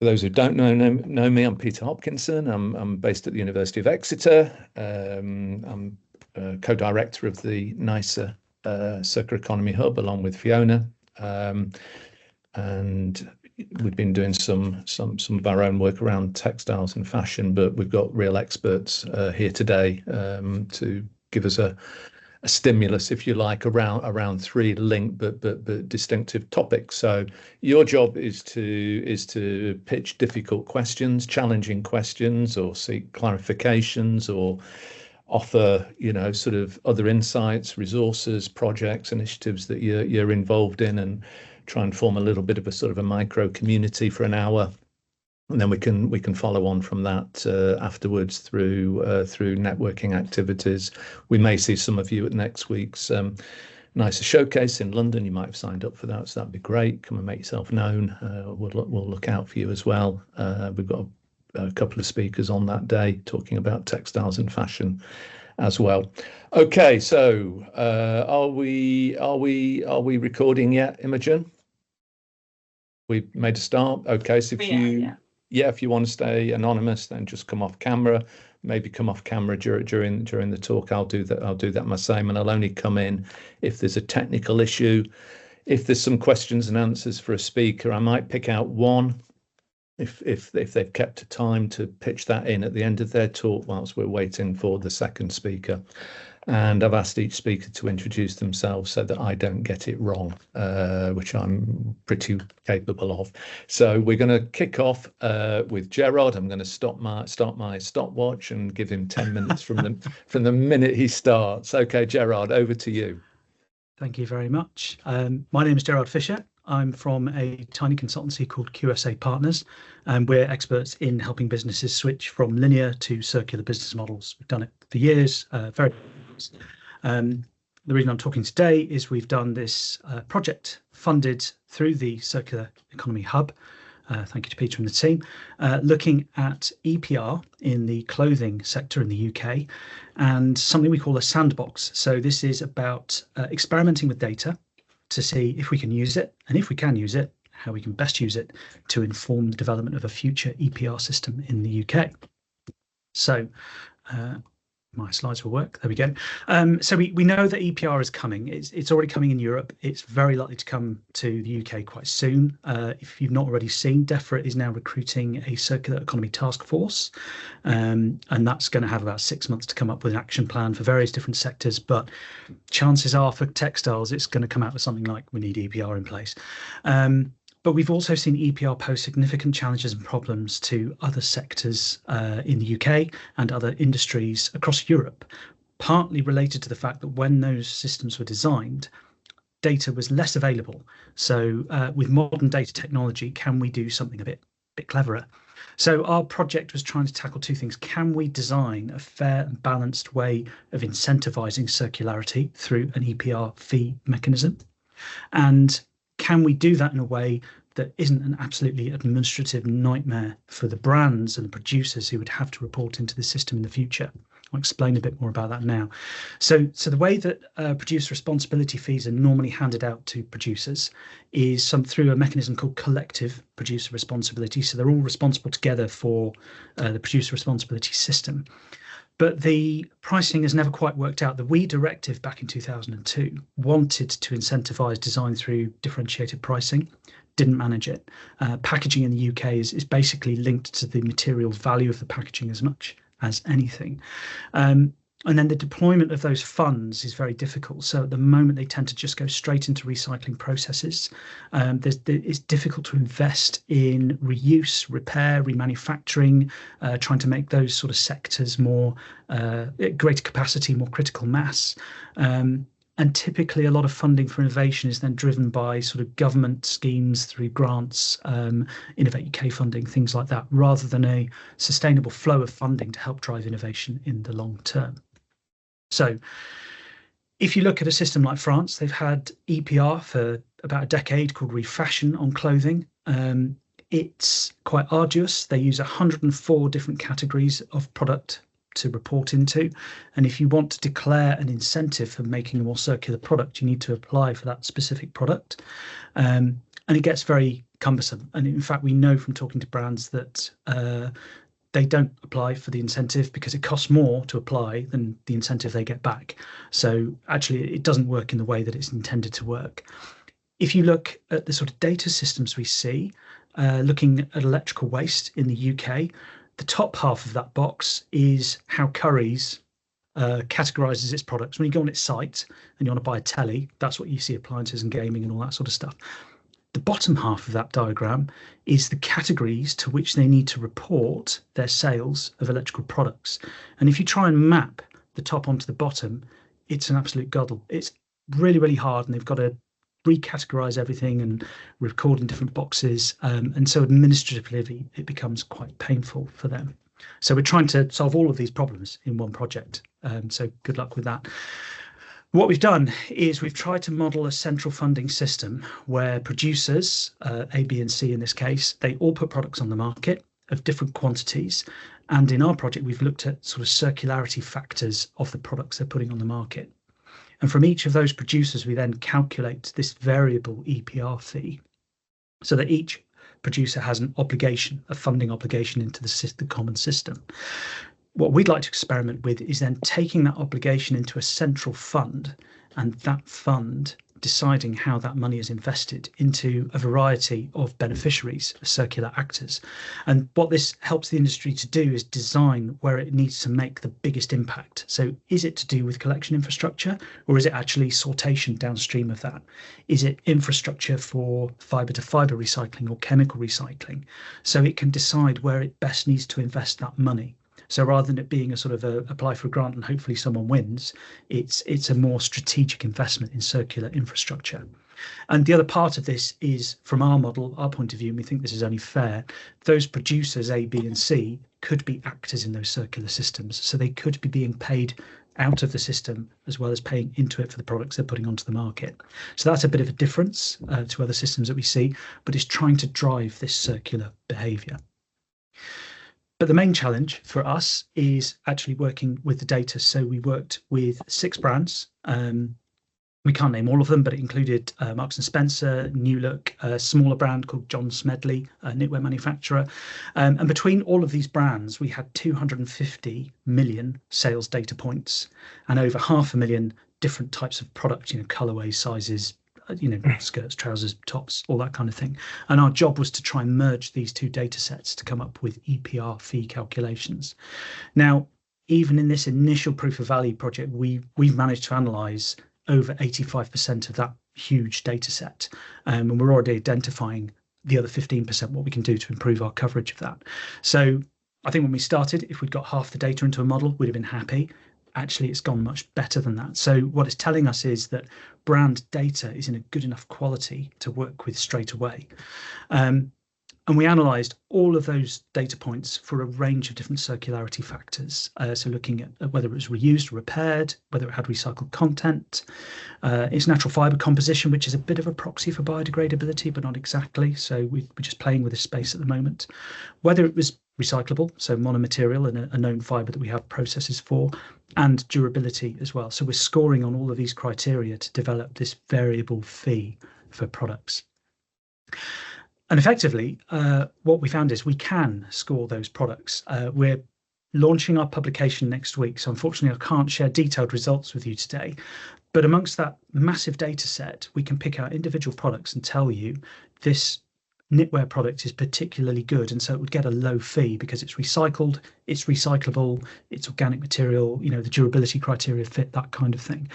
For those who don't know me, I'm Peter Hopkinson. I'm based at the University of Exeter. I'm co-director of the NICER Circular Economy Hub along with Fiona, and we've been doing some of our own work around textiles and fashion, but we've got real experts here today to give us a stimulus, if you like, around three linked but distinctive topics. So your job is to pitch difficult questions, challenging questions, or seek clarifications, or offer, sort of other insights, resources, projects, initiatives that you're involved in, and try and form a little bit of a sort of a micro community for an hour. And then we can follow on from that afterwards through networking activities. We may see some of you at next week's NICER showcase in London. You might have signed up for that, so that'd be great. Come and make yourself known. We'll look out for you as well. We've got a couple of speakers on that day talking about textiles and fashion as well. Okay, so are we recording yet, Imogen? We've made a start. Okay, so if you want to stay anonymous, then just come off camera. Maybe come off camera during the talk. I'll do that my same, and I'll only come in if there's a technical issue. If there's some questions and answers for a speaker, I might pick out one if they've kept the time to pitch that in at the end of their talk whilst we're waiting for the second speaker. And I've asked each speaker to introduce themselves so that I don't get it wrong, which I'm pretty capable of. So we're going to kick off with Gerard. I'm going to start my stopwatch and give him 10 minutes from the minute he starts. Okay, Gerard, over to you. Thank you very much. My name is Gerard Fisher. I'm from a tiny consultancy called QSA Partners, and we're experts in helping businesses switch from linear to circular business models. We've done it for years, very. The reason I'm talking today is we've done this project funded through the Circular Economy Hub. Thank you to Peter and the team, looking at EPR in the clothing sector in the UK, and something we call a sandbox. So this is about experimenting with data to see if we can use it, and if we can use it, how we can best use it to inform the development of a future EPR system in the UK. So my slides will work. There we go. So we know that EPR is coming. It's already coming in Europe. It's very likely to come to the UK quite soon. If you've not already seen, DEFRA is now recruiting a circular economy task force, and that's going to have about 6 months to come up with an action plan for various different sectors. But chances are for textiles, it's going to come out with something like we need EPR in place. But we've also seen EPR pose significant challenges and problems to other sectors in the UK and other industries across Europe, partly related to the fact that when those systems were designed, data was less available. So with modern data technology, can we do something a bit cleverer? So our project was trying to tackle two things. Can we design a fair and balanced way of incentivizing circularity through an EPR fee mechanism? And can we do that in a way that isn't an absolutely administrative nightmare for the brands and the producers who would have to report into the system in the future? I'll explain a bit more about that now. So the way that producer responsibility fees are normally handed out to producers is through a mechanism called collective producer responsibility. So they're all responsible together for the producer responsibility system. But the pricing has never quite worked out. The WEEE directive back in 2002 wanted to incentivise design through differentiated pricing, didn't manage it. Packaging in the UK is basically linked to the material value of the packaging as much as anything. And then the deployment of those funds is very difficult. So at the moment, they tend to just go straight into recycling processes. It's difficult to invest in reuse, repair, remanufacturing, trying to make those sort of sectors more greater capacity, more critical mass. And typically a lot of funding for innovation is then driven by sort of government schemes through grants, Innovate UK funding, things like that, rather than a sustainable flow of funding to help drive innovation in the long term. So if you look at a system like France, they've had EPR for about a decade called Refashion on clothing. It's quite arduous. They use 104 different categories of product to report into. And if you want to declare an incentive for making a more circular product, you need to apply for that specific product. And it gets very cumbersome. And in fact, we know from talking to brands that they don't apply for the incentive because it costs more to apply than the incentive they get back. So actually, it doesn't work in the way that it's intended to work. If you look at the sort of data systems we see, looking at electrical waste in the UK, the top half of that box is how Currys categorizes its products. When you go on its site and you want to buy a telly, that's what you see, appliances and gaming and all that sort of stuff. The bottom half of that diagram is the categories to which they need to report their sales of electrical products. And if you try and map the top onto the bottom, it's an absolute guddle. It's really, really hard, and they've got to recategorize everything and record in different boxes. And so administratively, it becomes quite painful for them. So we're trying to solve all of these problems in one project. So good luck with that. What we've done is we've tried to model a central funding system where producers, A, B, and C in this case, they all put products on the market of different quantities. And in our project, we've looked at sort of circularity factors of the products they're putting on the market. And from each of those producers, we then calculate this variable EPR fee so that each producer has an obligation, a funding obligation into the common system. What we'd like to experiment with is then taking that obligation into a central fund, and that fund deciding how that money is invested into a variety of beneficiaries, circular actors. And what this helps the industry to do is design where it needs to make the biggest impact. So is it to do with collection infrastructure, or is it actually sortation downstream of that? Is it infrastructure for fibre to fibre recycling or chemical recycling? So it can decide where it best needs to invest that money. So rather than it being a sort of apply for a grant and hopefully someone wins, it's a more strategic investment in circular infrastructure. And the other part of this is, from our model, our point of view, and we think this is only fair, those producers A, B, and C could be actors in those circular systems. So they could be being paid out of the system as well as paying into it for the products they're putting onto the market. So that's a bit of a difference to other systems that we see, but it's trying to drive this circular behaviour. But the main challenge for us is actually working with the data. So we worked with 6 brands. We can't name all of them, but it included Marks and Spencer, New Look, a smaller brand called John Smedley, a knitwear manufacturer. And between all of these brands, we had 250 million sales data points and over 500,000 different types of product, colorways, sizes, skirts, trousers, tops, all that kind of thing. And our job was to try and merge these two data sets to come up with EPR fee calculations. Now, even in this initial proof of value project, we've managed to analyze over 85% of that huge data set. And we're already identifying the other 15%, what we can do to improve our coverage of that. So I think when we started, if we'd got half the data into a model, we'd have been happy. Actually, it's gone much better than that. So what it's telling us is that brand data is in a good enough quality to work with straight away. And we analysed all of those data points for a range of different circularity factors. So looking at whether it was reused or repaired, whether it had recycled content, its natural fibre composition, which is a bit of a proxy for biodegradability, but not exactly. So we're just playing with this space at the moment. Whether it was recyclable, so monomaterial and a known fibre that we have processes for, and durability as well. So we're scoring on all of these criteria to develop this variable fee for products. And effectively, what we found is we can score those products. We're launching our publication next week, so unfortunately I can't share detailed results with you today. But amongst that massive data set, we can pick out individual products and tell you this knitwear product is particularly good, and so it would get a low fee because it's recycled, it's recyclable, it's organic material, the durability criteria fit, that kind of thing.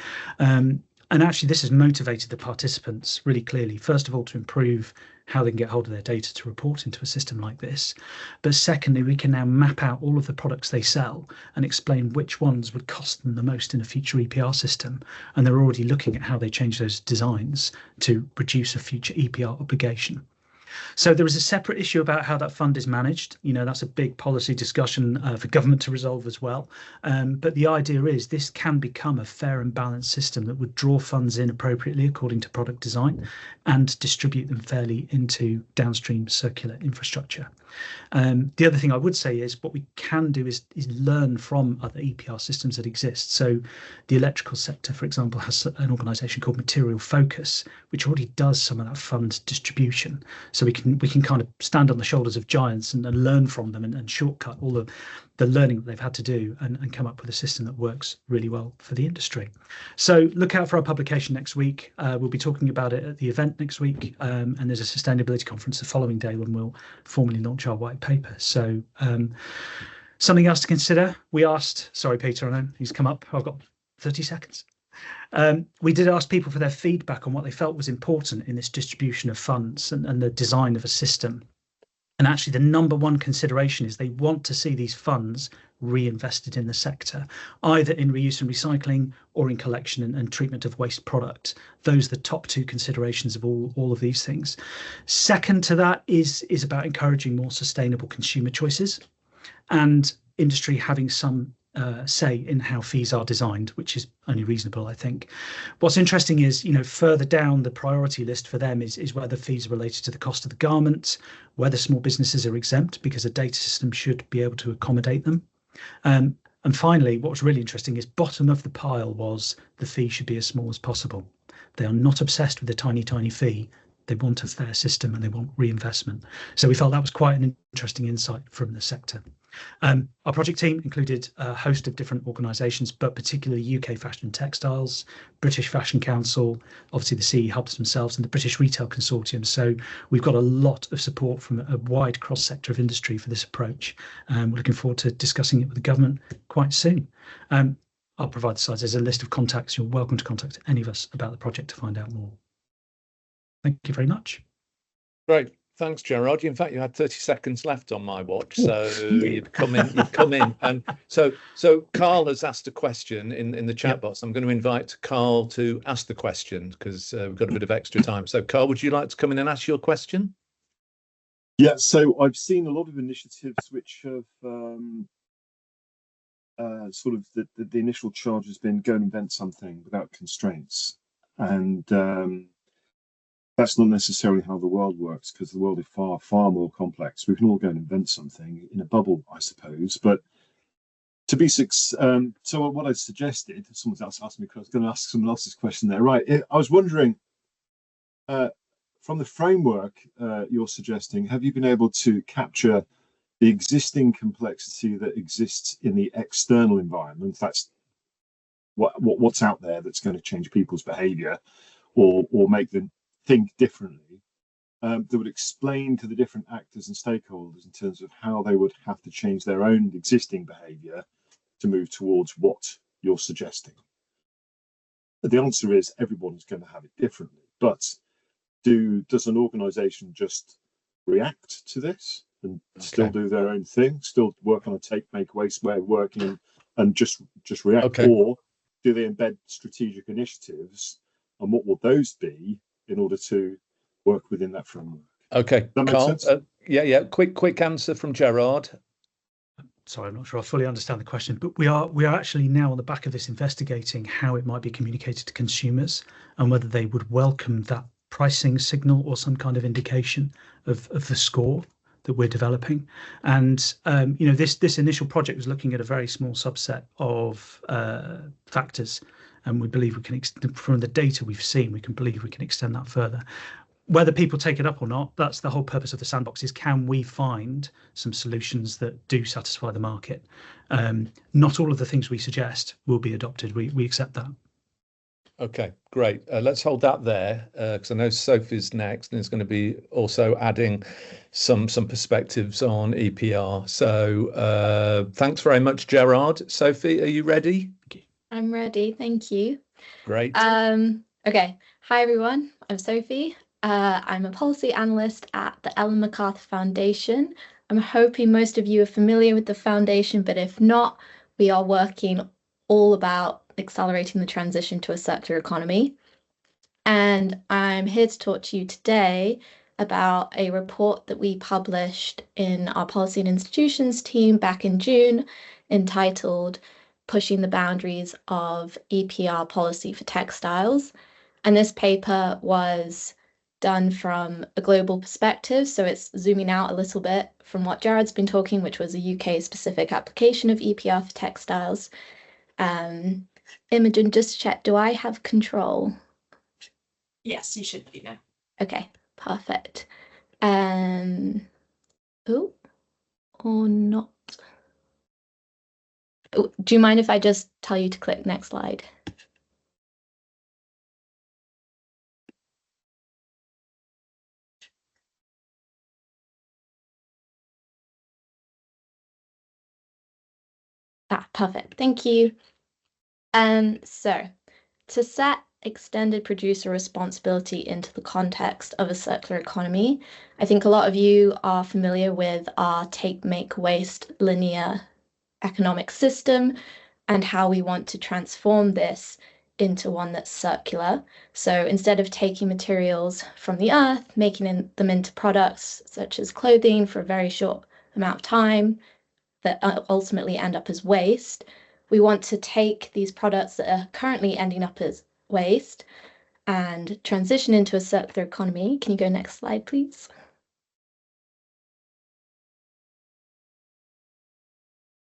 And actually this has motivated the participants really clearly, first of all, to improve how they can get hold of their data to report into a system like this. But secondly, we can now map out all of the products they sell and explain which ones would cost them the most in a future EPR system. And they're already looking at how they change those designs to reduce a future EPR obligation. So there is a separate issue about how that fund is managed. That's a big policy discussion for government to resolve as well. But the idea is this can become a fair and balanced system that would draw funds in appropriately according to product design and distribute them fairly into downstream circular infrastructure. The other thing I would say is what we can do is learn from other EPR systems that exist. So the electrical sector, for example, has an organisation called Material Focus, which already does some of that fund distribution. So we can kind of stand on the shoulders of giants and learn from them and shortcut all the learning that they've had to do and come up with a system that works really well for the industry. So look out for our publication next week. We'll be talking about it at the event next week, and there's a sustainability conference the following day when we'll formally launch our white paper. So something else to consider. We asked, sorry, Peter, I know he's come up. I've got 30 seconds. We did ask people for their feedback on what they felt was important in this distribution of funds and the design of a system. And actually, the number one consideration is they want to see these funds reinvested in the sector, either in reuse and recycling or in collection and treatment of waste products. Those are the top two considerations of all of these things. Second to that is about encouraging more sustainable consumer choices and industry having some say in how fees are designed, which is only reasonable, I think. What's interesting is, further down the priority list for them is whether fees are related to the cost of the garment, whether small businesses are exempt because a data system should be able to accommodate them. And finally, what was really interesting is bottom of the pile was the fee should be as small as possible. They are not obsessed with a tiny, tiny fee. They want a fair system and they want reinvestment. So we felt that was quite an interesting insight from the sector. Our project team included a host of different organisations, but particularly UK Fashion and Textiles, British Fashion Council, obviously the CE Hubs themselves, and the British Retail Consortium. So we've got a lot of support from a wide cross-sector of industry for this approach. We're looking forward to discussing it with the government quite soon. I'll provide the slides. There's a list of contacts. You're welcome to contact any of us about the project to find out more. Thank you very much. Great. Thanks, Gerard. In fact, you had 30 seconds left on my watch, so you've come in. And so Carl has asked a question in the chat box. I'm going to invite Carl to ask the question because we've got a bit of extra time. So Carl, would you like to come in and ask your question? Yeah, so I've seen a lot of initiatives which have sort of the initial charge has been go and invent something without constraints. And that's not necessarily how the world works, because the world is far, far more complex. We can all go and invent something in a bubble, I suppose. But to be so what I suggested, someone else asked me, I was going to ask someone else's question there. Right. I was wondering, from the framework you're suggesting, have you been able to capture the existing complexity that exists in the external environment? That's what's out there that's going to change people's behavior or make them think differently, that would explain to the different actors and stakeholders in terms of how they would have to change their own existing behavior to move towards what you're suggesting. The answer is everyone's going to have it differently, but does an organization just react to this and still do their own thing, still work on a take, make, waste way of working and just react, or do they embed strategic initiatives, and what will those be in order to work within that framework? Okay, that makes Carl, sense? Yeah. Quick answer from Gerard. Sorry, I'm not sure I fully understand the question, but we are actually now on the back of this investigating how it might be communicated to consumers and whether they would welcome that pricing signal or some kind of indication of the score that we're developing. And this initial project was looking at a very small subset of factors. And we believe we can, from the data we've seen, we can extend that further. Whether people take it up or not, that's the whole purpose of the sandbox, is can we find some solutions that do satisfy the market? Not all of the things we suggest will be adopted. We accept that. Okay, great. Let's hold that there because I know Sophie's next and is going to be also adding some perspectives on EPR. So thanks very much, Gerard. Sophie, are you ready? I'm ready, thank you. Great. Okay, hi everyone, I'm Sophie. I'm a policy analyst at the Ellen MacArthur Foundation. I'm hoping most of you are familiar with the foundation, but if not, we are working all about accelerating the transition to a circular economy. And I'm here to talk to you today about a report that we published in our policy and institutions team back in June, entitled Pushing the Boundaries of EPR Policy for Textiles. And this paper was done from a global perspective. So it's zooming out a little bit from what Jared's been talking, which was a UK specific application of EPR for textiles. Imogen, just check, do I have control? Yes, you should do now. Okay, perfect. Oh, or not. Oh, do you mind if I just tell you to click next slide? Perfect. Thank you. So to set extended producer responsibility into the context of a circular economy, I think a lot of you are familiar with our take, make, waste linear economic system and how we want to transform this into one that's circular. So instead of taking materials from the earth, making them into products such as clothing for a very short amount of time that ultimately end up as waste, we want to take these products that are currently ending up as waste and transition into a circular economy. Can you go next slide, please?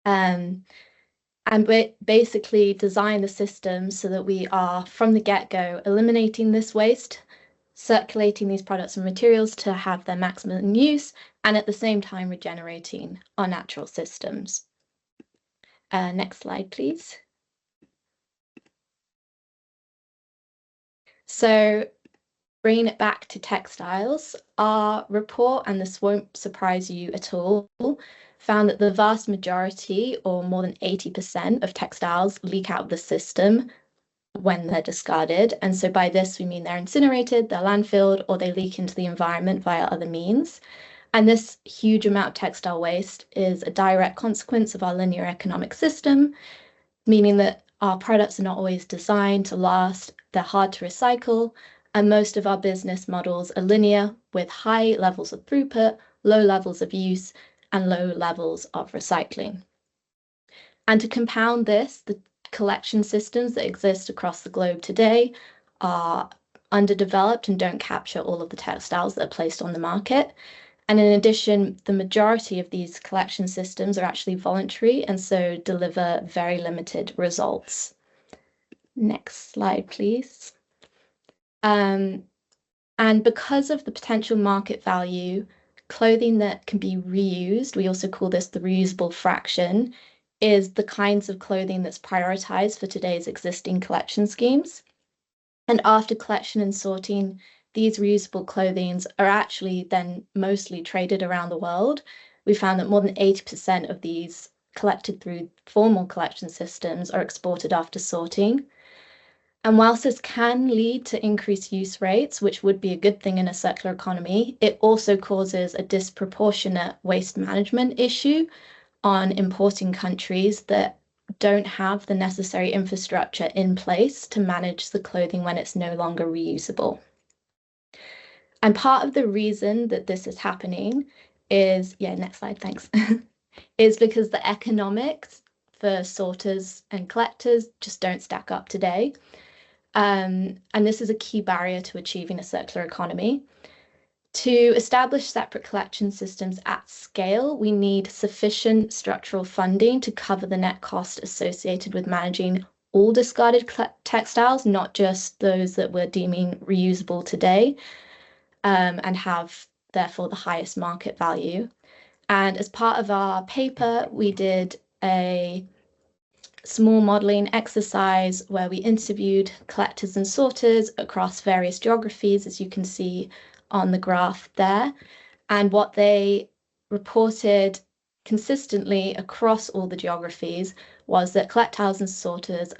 And we basically design the system so that we are, from the get-go, eliminating this waste, circulating these products and materials to have their maximum use, and at the same time regenerating our natural systems. Next slide, please. So bringing it back to textiles, our report, and this won't surprise you at all, found that the vast majority, or more than 80% of textiles, leak out of the system when they're discarded. And so by this, we mean they're incinerated, they're landfilled, or they leak into the environment via other means. And this huge amount of textile waste is a direct consequence of our linear economic system, meaning that our products are not always designed to last, they're hard to recycle, and most of our business models are linear with high levels of throughput, low levels of use, and low levels of recycling. And to compound this, the collection systems that exist across the globe today are underdeveloped and don't capture all of the textiles that are placed on the market. And in addition, the majority of these collection systems are actually voluntary and so deliver very limited results. Next slide, please. And because of the potential market value, clothing that can be reused, we also call this the reusable fraction, is the kinds of clothing that's prioritized for today's existing collection schemes. And after collection and sorting, these reusable clothings are actually then mostly traded around the world. We found that more than 80% of these collected through formal collection systems are exported after sorting. And whilst this can lead to increased use rates, which would be a good thing in a circular economy, it also causes a disproportionate waste management issue on importing countries that don't have the necessary infrastructure in place to manage the clothing when it's no longer reusable. And part of the reason that this is happening is, next slide, thanks, is because the economics for sorters and collectors just don't stack up today. And this is a key barrier to achieving a circular economy. To establish separate collection systems at scale, we need sufficient structural funding to cover the net cost associated with managing all discarded textiles, not just those that we're deeming reusable today, and have therefore the highest market value. And as part of our paper, we did a small modeling exercise where we interviewed collectors and sorters across various geographies, as you can see on the graph there. And what they reported consistently across all the geographies was that collectiles and sorters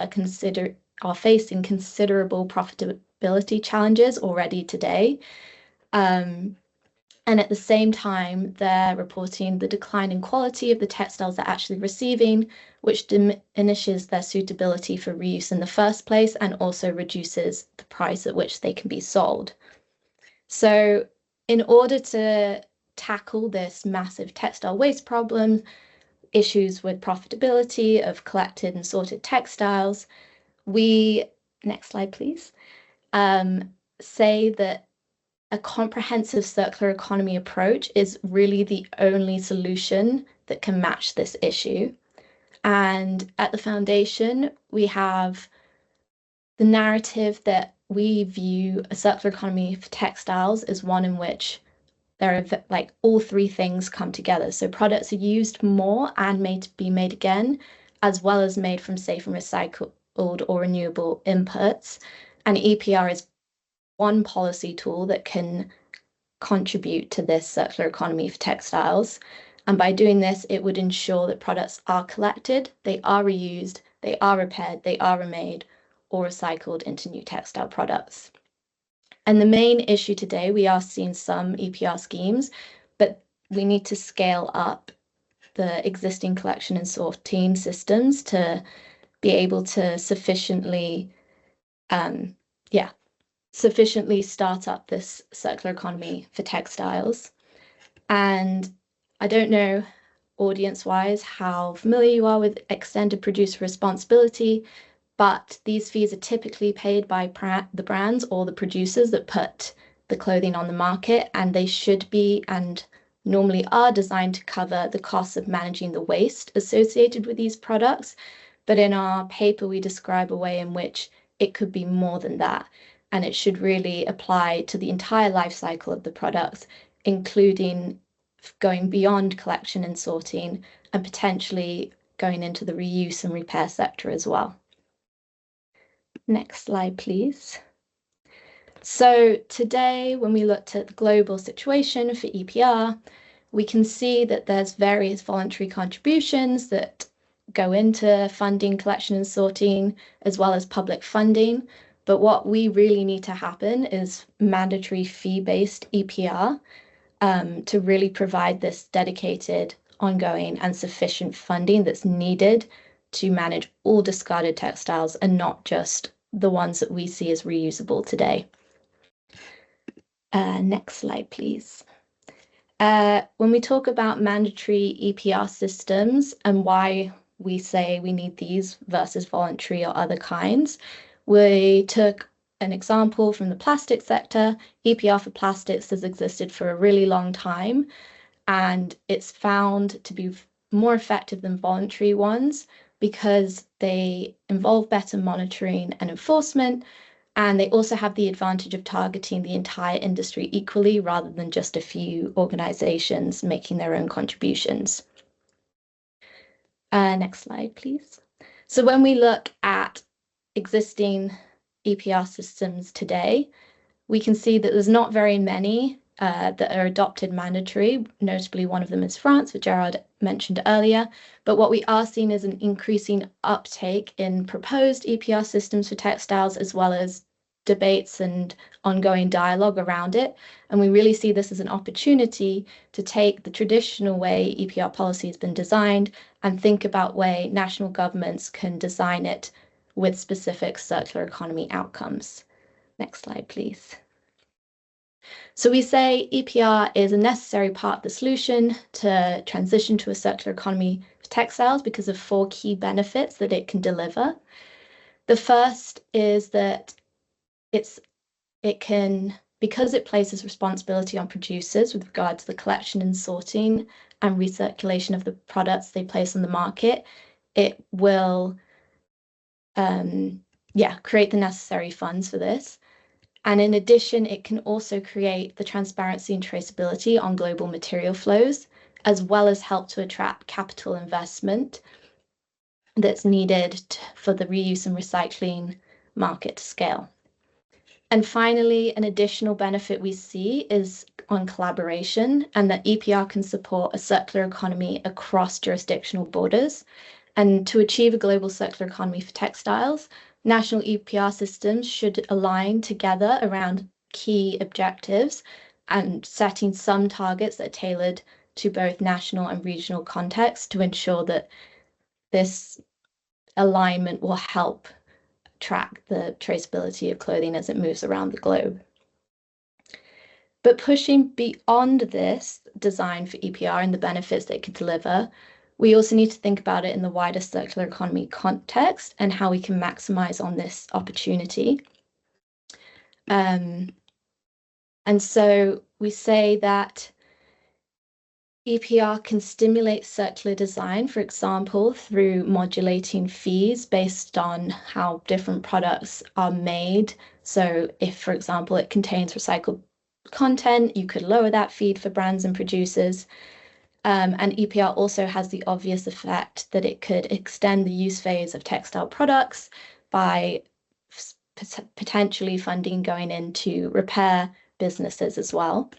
are facing considerable profitability challenges already today. And at the same time, they're reporting the decline in quality of the textiles they're actually receiving, which diminishes their suitability for reuse in the first place and also reduces the price at which they can be sold. So in order to tackle this massive textile waste problem, issues with profitability of collected and sorted textiles, we, next slide please, say that a comprehensive circular economy approach is really the only solution that can match this issue. And at the foundation, we have the narrative that we view a circular economy for textiles as one in which there are like all three things come together. So products are used more and made to be made again, as well as made from safe and recycled or renewable inputs. And EPR is one policy tool that can contribute to this circular economy for textiles. And by doing this, it would ensure that products are collected, they are reused, they are repaired, they are remade or recycled into new textile products. And the main issue today, we are seeing some EPR schemes, but we need to scale up the existing collection and sorting systems to be able to sufficiently start up this circular economy for textiles. And I don't know, audience-wise, how familiar you are with extended producer responsibility, but these fees are typically paid by the brands or the producers that put the clothing on the market, and they should be and normally are designed to cover the costs of managing the waste associated with these products. But in our paper, we describe a way in which it could be more than that, and it should really apply to the entire life cycle of the products, including going beyond collection and sorting and potentially going into the reuse and repair sector as well. Next slide, please. So today, when we looked at the global situation for EPR, we can see that there's various voluntary contributions that go into funding collection and sorting, as well as public funding. But what we really need to happen is mandatory fee-based EPR to really provide this dedicated, ongoing and sufficient funding that's needed to manage all discarded textiles and not just the ones that we see as reusable today. Next slide, please. When we talk about mandatory EPR systems and why we say we need these versus voluntary or other kinds, we took an example from the plastic sector. EPR for plastics has existed for a really long time, and it's found to be more effective than voluntary ones because they involve better monitoring and enforcement, and they also have the advantage of targeting the entire industry equally rather than just a few organizations making their own contributions. Next slide, please. So when we look at existing EPR systems today, we can see that there's not very many that are adopted mandatory. Notably, one of them is France, which Gerard mentioned earlier. But what we are seeing is an increasing uptake in proposed EPR systems for textiles, as well as debates and ongoing dialogue around it. And we really see this as an opportunity to take the traditional way EPR policy has been designed and think about way national governments can design it with specific circular economy outcomes. Next slide, please. So we say EPR is a necessary part of the solution to transition to a circular economy for textiles because of 4 key benefits that it can deliver. The first is that because it places responsibility on producers with regard to the collection and sorting and recirculation of the products they place on the market, it will create the necessary funds for this. And in addition, it can also create the transparency and traceability on global material flows, as well as help to attract capital investment that's needed for the reuse and recycling market to scale. And finally, an additional benefit we see is on collaboration, and that EPR can support a circular economy across jurisdictional borders. And to achieve a global circular economy for textiles, national EPR systems should align together around key objectives and setting some targets that are tailored to both national and regional contexts to ensure that this alignment will help track the traceability of clothing as it moves around the globe. But pushing beyond this design for EPR and the benefits that it could deliver, we also need to think about it in the wider circular economy context and how we can maximize on this opportunity. And so we say that EPR can stimulate circular design, for example, through modulating fees based on how different products are made. So if, for example, it contains recycled content, you could lower that fee for brands and producers. And EPR also has the obvious effect that it could extend the use phase of textile products by potentially funding going into repair businesses as well.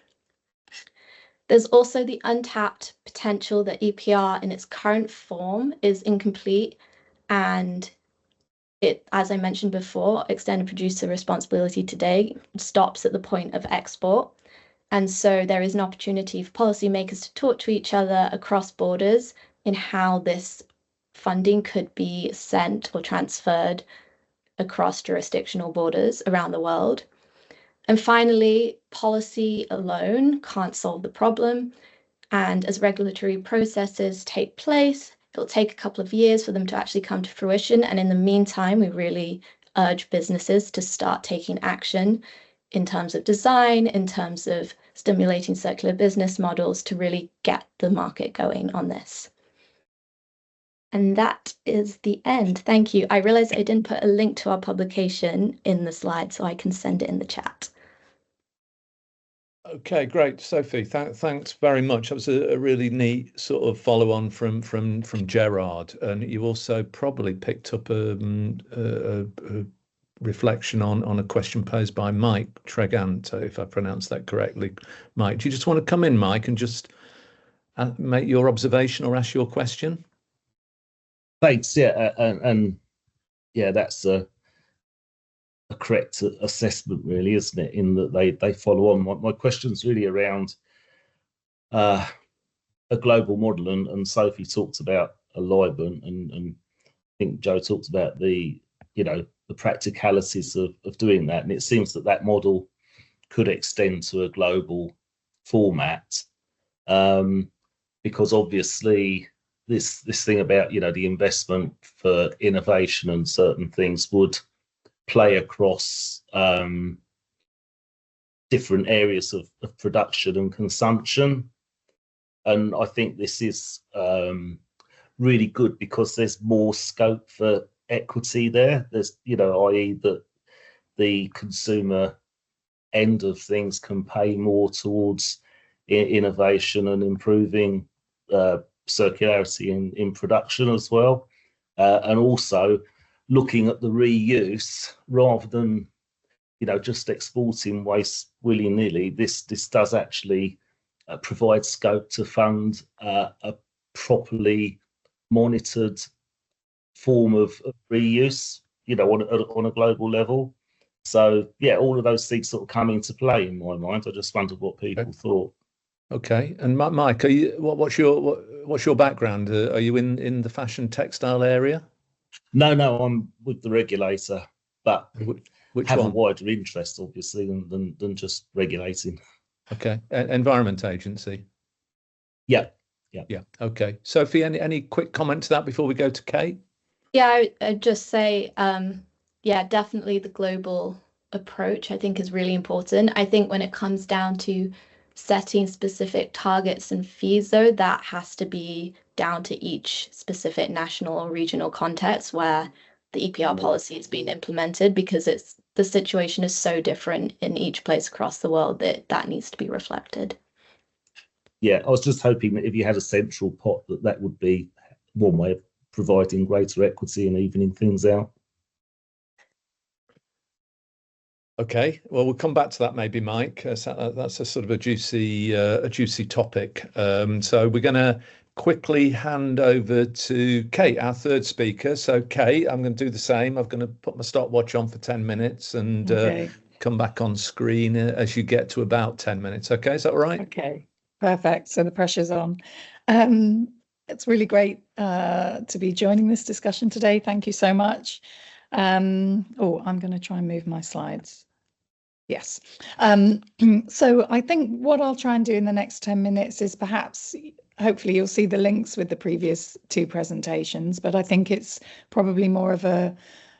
There's also the untapped potential that EPR in its current form is incomplete, and it, as I mentioned before, extended producer responsibility today stops at the point of export. And so there is an opportunity for policymakers to talk to each other across borders in how this funding could be sent or transferred across jurisdictional borders around the world. And finally, policy alone can't solve the problem. And as regulatory processes take place, it'll take a couple of years for them to actually come to fruition. And in the meantime, we really urge businesses to start taking action in terms of design, in terms of stimulating circular business models to really get the market going on this. And that is the end. Thank you. I realized I didn't put a link to our publication in the slide, so I can send it in the chat. Okay, great, Sophie. Thanks very much. That was a really neat sort of follow on from Gerard, and you also probably picked up a reflection on a question posed by Mike Tregant, if I pronounced that correctly. Mike, do you just want to come in, Mike, and just make your observation or ask your question? Thanks. Yeah, and yeah, that's a correct assessment, really, isn't it? In that they follow on. My question's really around a global model, and Sophie talked about alignment, and I think Joe talked about the practicalities of doing that, and it seems that model could extend to a global format, because obviously this thing about the investment for innovation and certain things would play across different areas of production and consumption. And I think this is really good because there's more scope for equity there. There's, i.e. that the consumer end of things can pay more towards innovation and improving circularity in production as well. And also looking at the reuse rather than just exporting waste willy-nilly. This does actually provide scope to fund a properly monitored form of reuse on a global level. So yeah, all of those things sort of come into play in my mind. I just wondered what people thought. Okay, and Mike, what's your background? Are you in the fashion textile area? No, I'm with the regulator, but which have one? a wider interest, obviously, than just regulating. Okay, Environment Agency. Yeah. Okay, Sophie, any quick comment to that before we go to Kate? Yeah, I'd just say, yeah, definitely the global approach I think is really important. I think when it comes down to setting specific targets and fees, though, that has to be down to each specific national or regional context where the EPR policy is being implemented, because the situation is so different in each place across the world that needs to be reflected. Yeah, I was just hoping that if you had a central pot, that would be one way of providing greater equity and evening things out. Okay, well, we'll come back to that maybe, Mike. That's a sort of a juicy topic. So we're going to quickly hand over to Kate, our third speaker. So Kate, I'm going to do the same. I'm going to put my stopwatch on for 10 minutes and come back on screen as you get to about 10 minutes. Okay, is that all right? Okay, perfect. So the pressure's on. It's really great to be joining this discussion today. Thank you so much. I'm going to try and move my slides. Yes. So I think what I'll try and do in the next 10 minutes is hopefully you'll see the links with the previous two presentations, but I think it's probably more of a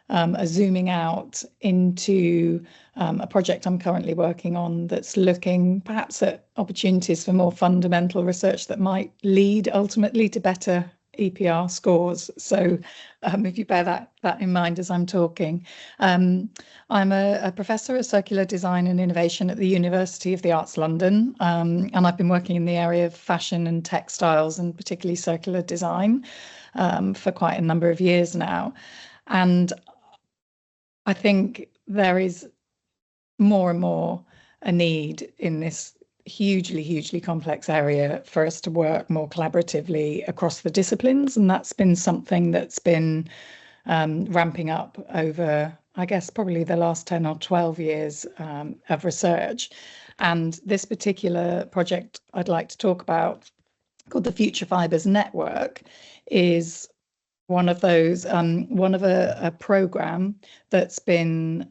are zooming out into a project I'm currently working on that's looking perhaps at opportunities for more fundamental research that might lead ultimately to better EPR scores. So if you bear that in mind as I'm talking. I'm a professor of circular design and innovation at the University of the Arts London, and I've been working in the area of fashion and textiles and particularly circular design for quite a number of years now. And I think there is more and more a need in this hugely complex area for us to work more collaboratively across the disciplines, and that's been something that's been ramping up over, I guess, probably the last 10 or 12 years of research. And this particular project I'd like to talk about, called the Future Fibres Network, is one of those, one of a program that's been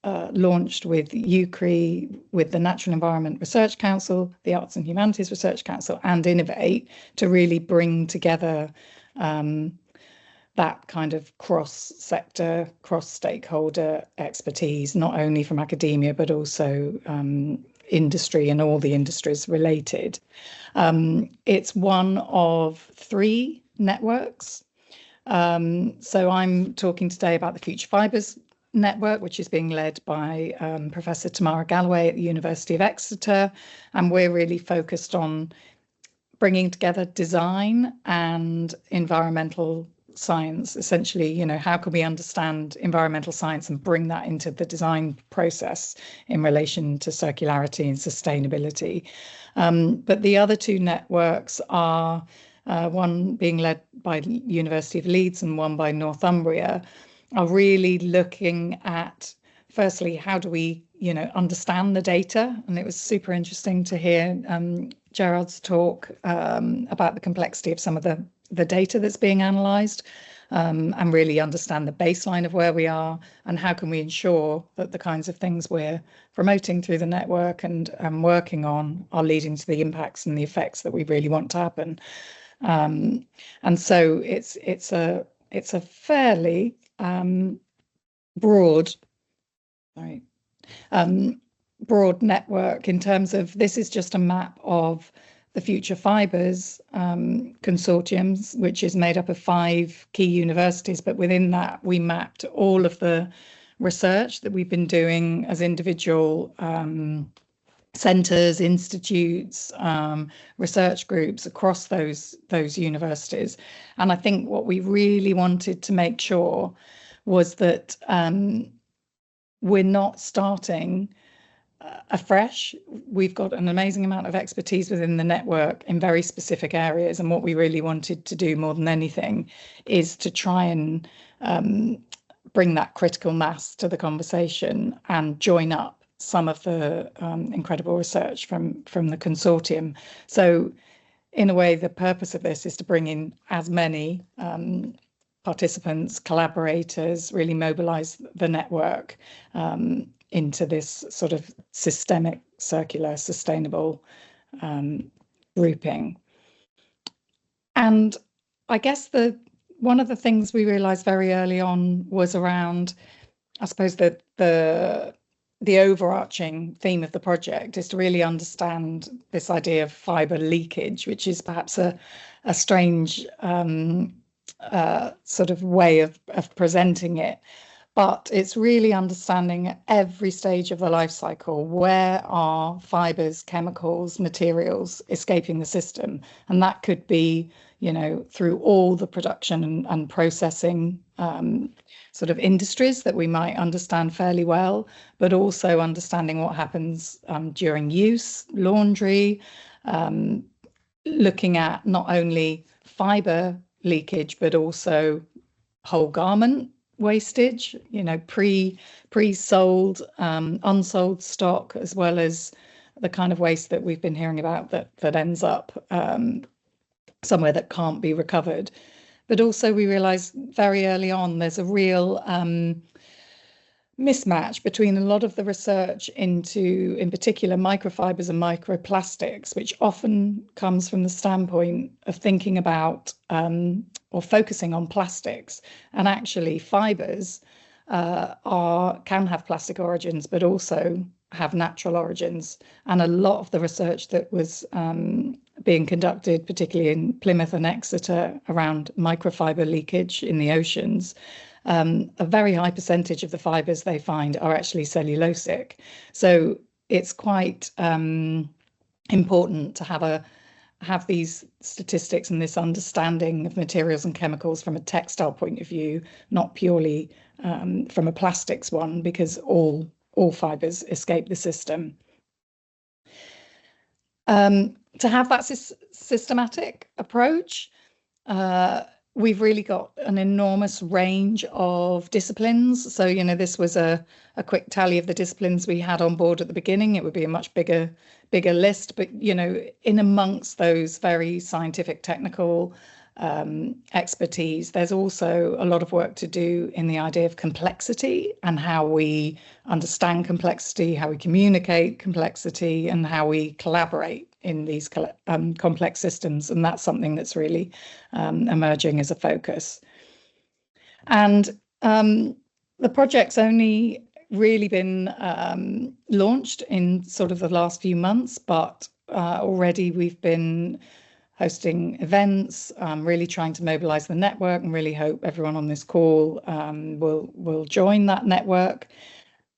launched with UCRI, with the Natural Environment Research Council, the Arts and Humanities Research Council, and Innovate, to really bring together that kind of cross-sector, cross-stakeholder expertise, not only from academia, but also industry and all the industries related. It's one of 3 networks. So I'm talking today about the Future Fibres Network, which is being led by Professor Tamara Galloway at the University of Exeter, and we're really focused on bringing together design and environmental science. Essentially, you know, how can we understand environmental science and bring that into the design process in relation to circularity and sustainability. But the other 2 networks are one being led by the University of Leeds and one by Northumbria, are really looking at, firstly, how do we, you know, understand the data? And it was super interesting to hear Gerard's talk about the complexity of some of the data that's being analysed, and really understand the baseline of where we are and how can we ensure that the kinds of things we're promoting through the network and working on are leading to the impacts and the effects that we really want to happen. And so it's a fairly broad network in terms of, this is just a map of the Future Fibres consortiums, which is made up of 5 key universities, but within that we mapped all of the research that we've been doing as individual centres, institutes, research groups across those universities. And I think what we really wanted to make sure was that we're not starting afresh. We've got an amazing amount of expertise within the network in very specific areas, and what we really wanted to do more than anything is to try and bring that critical mass to the conversation and join up some of the incredible research from the consortium. So in a way, the purpose of this is to bring in as many participants, collaborators, really mobilise the network into this sort of systemic, circular, sustainable grouping. And I guess one of the things we realised very early on was around, I suppose, the overarching theme of the project is to really understand this idea of fibre leakage, which is perhaps a strange sort of way of presenting it. But it's really understanding at every stage of the life cycle, where are fibres, chemicals, materials escaping the system? And that could be, you know, through all the production and processing sort of industries that we might understand fairly well, but also understanding what happens during use, laundry, looking at not only fibre leakage, but also whole garment wastage, you know, pre-sold, unsold stock, as well as the kind of waste that we've been hearing about that ends up somewhere that can't be recovered. But also we realised very early on there's a real mismatch between a lot of the research into, in particular, microfibres and microplastics, which often comes from the standpoint of thinking about or focusing on plastics, and actually fibres can have plastic origins, but also have natural origins. And a lot of the research that was being conducted, particularly in Plymouth and Exeter, around microfiber leakage in the oceans, a very high percentage of the fibres they find are actually cellulosic. So it's quite important to have these statistics and this understanding of materials and chemicals from a textile point of view, not purely from a plastics one, because all fibres escape the system. To have that systematic approach, we've really got an enormous range of disciplines. So, this was a quick tally of the disciplines we had on board at the beginning. It would be a much bigger list, but, in amongst those very scientific, technical expertise, there's also a lot of work to do in the idea of complexity and how we understand complexity, how we communicate complexity, and how we collaborate in these complex systems. And that's something that's really emerging as a focus. And the project's only really been launched in sort of the last few months, but already we've been hosting events, really trying to mobilize the network, and really hope everyone on this call will join that network.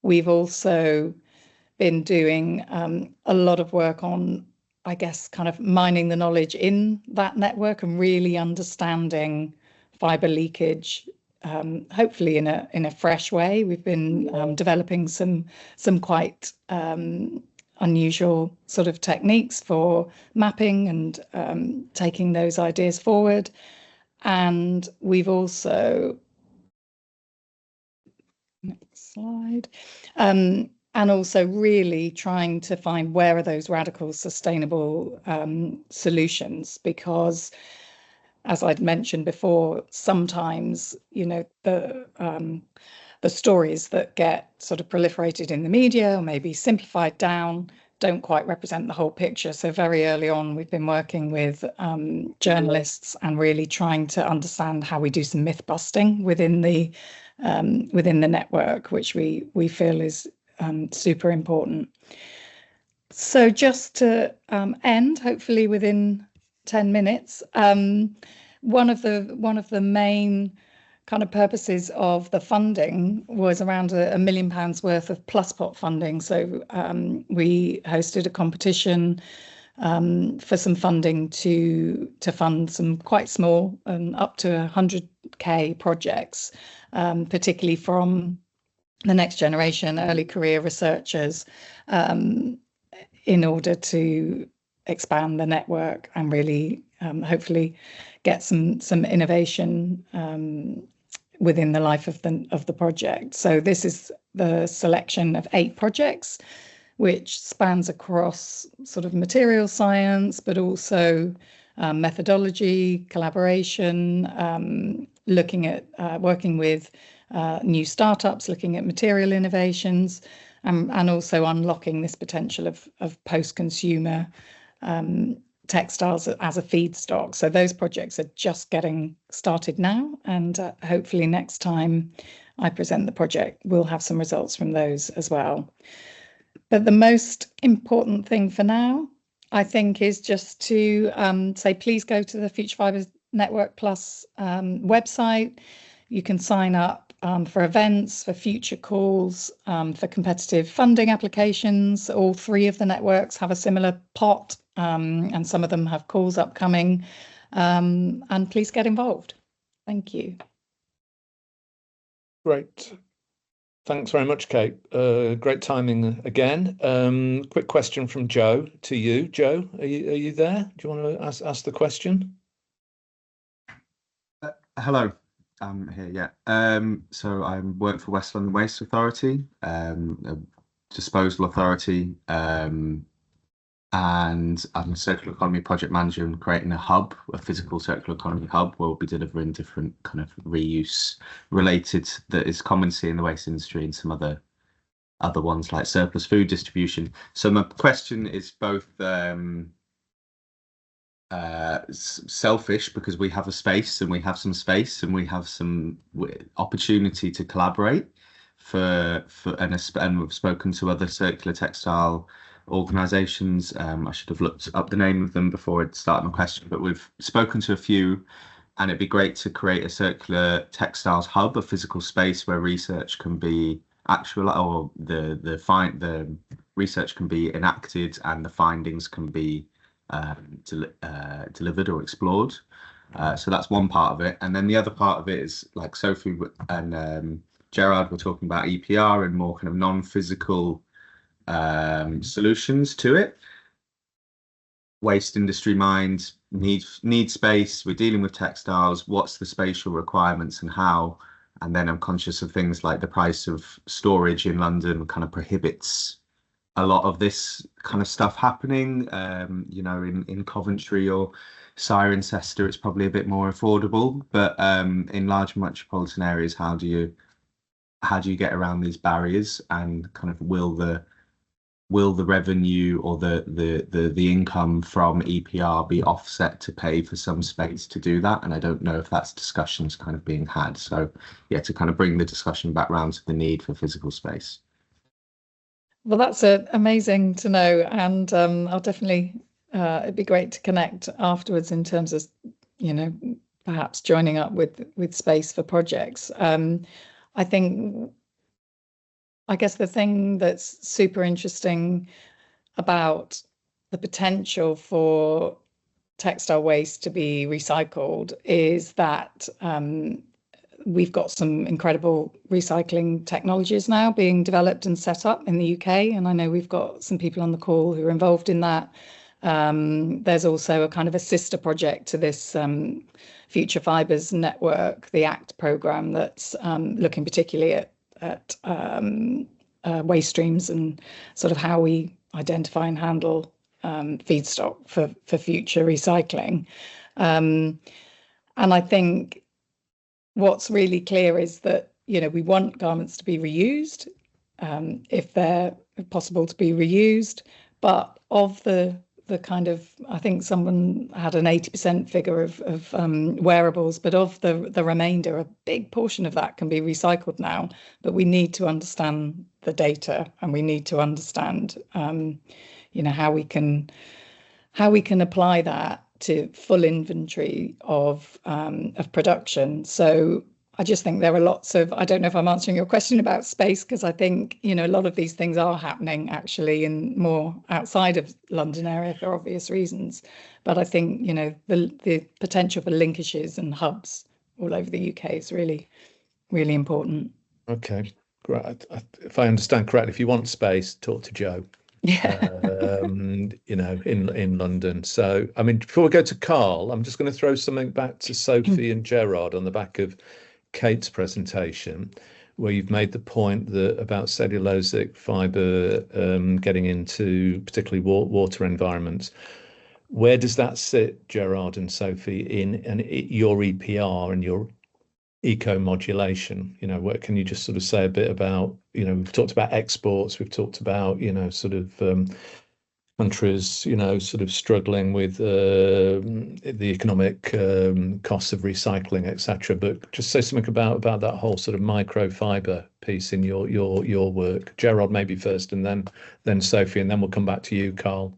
We've also been doing a lot of work on, I guess, kind of mining the knowledge in that network and really understanding fibre leakage, hopefully in a fresh way. We've been developing some quite unusual sort of techniques for mapping and taking those ideas forward. And we've also, next slide, and also really trying to find where are those radical sustainable solutions, because as I'd mentioned before, sometimes, the stories that get sort of proliferated in the media or maybe simplified down don't quite represent the whole picture. So very early on, we've been working with journalists and really trying to understand how we do some myth busting within the network, which we feel is super important. So just to end, hopefully within 10 minutes, one of the main kind of purposes of the funding was around £1 million worth of plus pot funding. So we hosted a competition for some funding to fund some quite small and up to 100k projects, particularly from the next generation early career researchers, in order to expand the network and really hopefully get some innovation within the life of the project. So this is the selection of 8 projects, which spans across sort of material science, but also methodology, collaboration, looking at working with new startups, looking at material innovations, and also unlocking this potential of post-consumer textiles as a feedstock. So those projects are just getting started now, and hopefully next time I present the project, we'll have some results from those as well. But the most important thing for now, I think, is just to say, please go to the Future Fibres Network Plus website. You can sign up for events, for future calls, for competitive funding applications. All 3 of the networks have a similar pot, and some of them have calls upcoming. And please get involved. Thank you. Great. Thanks very much, Kate. Great timing again. Quick question from Joe to you. Joe, are you there? Do you want to ask the question? Hello. I'm here, yeah. So I work for West London Waste Authority, a disposal authority, and I'm a circular economy project manager and creating a physical circular economy hub, where we'll be delivering different kind of reuse related that is common to see in the waste industry and some other ones like surplus food distribution. So my question is both selfish because we have a space and we have some space and we have some opportunity to collaborate and we've spoken to other circular textile organizations. I should have looked up the name of them before I started my question, but we've spoken to a few, and it'd be great to create a circular textiles hub, a physical space where research can be actual, or the research can be enacted and the findings can be delivered or explored. So that's one part of it, and then the other part of it is, like Sophie and Gerard were talking about, EPR and more kind of non-physical solutions to it. Waste industry mind need space. We're dealing with textiles. What's the spatial requirements and how? And then I'm conscious of things like the price of storage in London kind of prohibits a lot of this kind of stuff happening. You know, in Coventry or Cirencester, it's probably a bit more affordable. But in large metropolitan areas, how do you get around these barriers, and kind of will the revenue or the income from EPR be offset to pay for some space to do that? And I don't know if that's discussions kind of being had. So yeah, to kind of bring the discussion back round to the need for physical space. Well, that's amazing to know, and I'll definitely it'd be great to connect afterwards in terms of, you know, perhaps joining up with space for projects. I guess the thing that's super interesting about the potential for textile waste to be recycled is that we've got some incredible recycling technologies now being developed and set up in the UK. And I know we've got some people on the call who are involved in that. There's also a kind of a sister project to this Future Fibres network, the ACT programme, that's looking particularly at waste streams and sort of how we identify and handle feedstock for future recycling. And I think what's really clear is that, you know, we want garments to be reused if they're possible to be reused, but of the kind of, I think someone had an 80% figure of wearables, but of the remainder, a big portion of that can be recycled now. But we need to understand the data, and we need to understand, you know, how we can apply that to full inventory of production. So I just think there are lots of, I don't know if I'm answering your question about space, because I think, you know, a lot of these things are happening actually in more outside of London area for obvious reasons. But I think, you know, the potential for linkages and hubs all over the UK is really, really important. Okay, great. If I understand correctly, if you want space, talk to Joe. Yeah. You know, in London. So, I mean, before we go to Carl, I'm just going to throw something back to Sophie and Gerard on the back of Kate's presentation, where you've made the point that about cellulosic fibre getting into particularly water environments. Where does that sit, Gerard and Sophie, in your EPR and your eco-modulation? You know, what can you just sort of say a bit about, you know, we've talked about exports, we've talked about, you know, sort of countries, you know, sort of struggling with the economic costs of recycling, etc. But just say something about that whole sort of microfiber piece in your work. Gerard, maybe first, and then Sophie, and then we'll come back to you, Carl.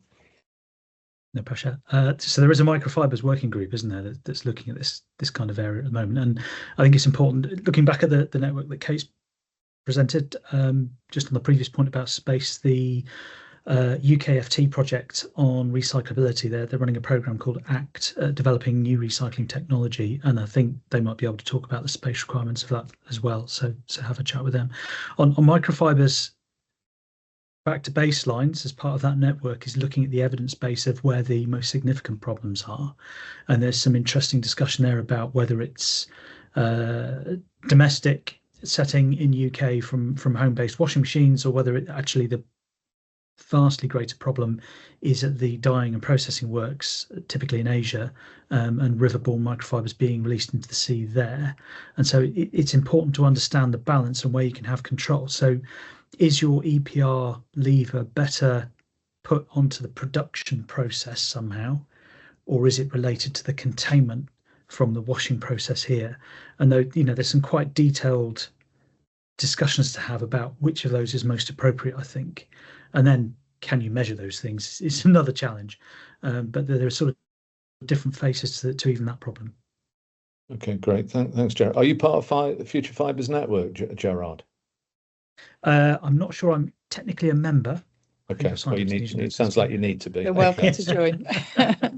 No pressure. So there is a microfibers working group, isn't there, that's looking at this kind of area at the moment. And I think it's important, looking back at the network that Kate's presented, just on the previous point about space, the UKFT project on recyclability, they're running a program called ACT, developing new recycling technology, and I think they might be able to talk about the space requirements of that as well. So have a chat with them. On microfibers, back to baselines, as part of that network, is looking at the evidence base of where the most significant problems are, and there's some interesting discussion there about whether it's domestic setting in UK from home-based washing machines, or whether it actually the vastly greater problem is at the dyeing and processing works, typically in Asia, and riverborne microfibers being released into the sea there. And so it's important to understand the balance and where you can have control. So is your EPR lever better put onto the production process somehow, or is it related to the containment from the washing process here? And though, there's some quite detailed discussions to have about which of those is most appropriate, I think. And then can you measure those things? It's another challenge, but there are sort of different faces to even that problem. Okay, great. Thanks, Gerard. Are you part of Future Fibres Network, Gerard? I'm not sure I'm technically a member. Okay, well, you need. It sounds like you need to be. You're welcome to join.